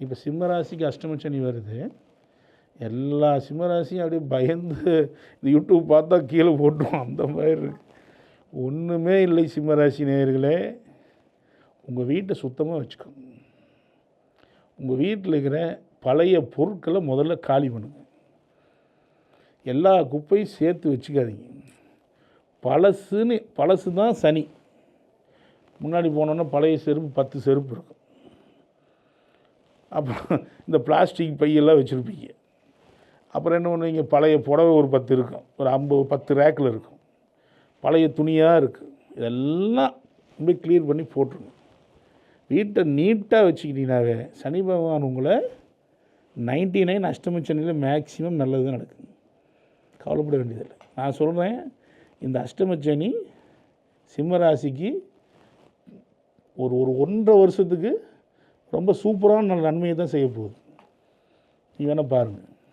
இப்போ சிம்மராசிக்கு அஷ்டம சனி வருது. எல்லா சிம்மராசியும் அப்படியே பயந்து இந்த யூடியூப் பார்த்தா கீழே போட்டுருவோம், அந்த மாதிரி இருக்குது. ஒன்றுமே இல்லை சிம்மராசி நேயர்களே. உங்கள் வீட்டை சுத்தமாக வச்சுக்கோங்க. உங்கள் வீட்டில் இருக்கிற பழைய பொருட்களை முதல்ல காலி பண்ணுங்க. எல்லா குப்பையும் சேர்த்து வச்சுக்காதீங்க. பழசு தான் சனி. முன்னாடி போனோன்னா பழைய செருப்பு 10 செருப்பு இருக்கும். அப்புறம் இந்த பிளாஸ்டிக் பையெல்லாம் வச்சுருப்பீங்க. அப்புறம் என்ன பண்ணுவீங்க, பழைய புடவை ஒரு 10 இருக்கும், ஒரு 10 ரேக்கில் இருக்கும், பழைய துணியாக இருக்குது. இதெல்லாம் ரொம்ப கிளியர் பண்ணி போட்டுருங்க. வீட்டை நீட்டாக வச்சுக்கிட்டீங்கன்னாவே சனி பகவான் உங்களை 99 அஷ்டம சனியில் மேக்ஸிமம் நல்லது தான் நடக்குது. கவலைப்பட வேண்டியதில்லை. நான் சொல்கிறேன், இந்த அஷ்டம சனி சிம்மராசிக்கு ஒரு 1.5 வருஷத்துக்கு ரொம்ப சூப்பரான நன்மையை தான் செய்ய போகுது. நீ வேணால் பாருங்கள்.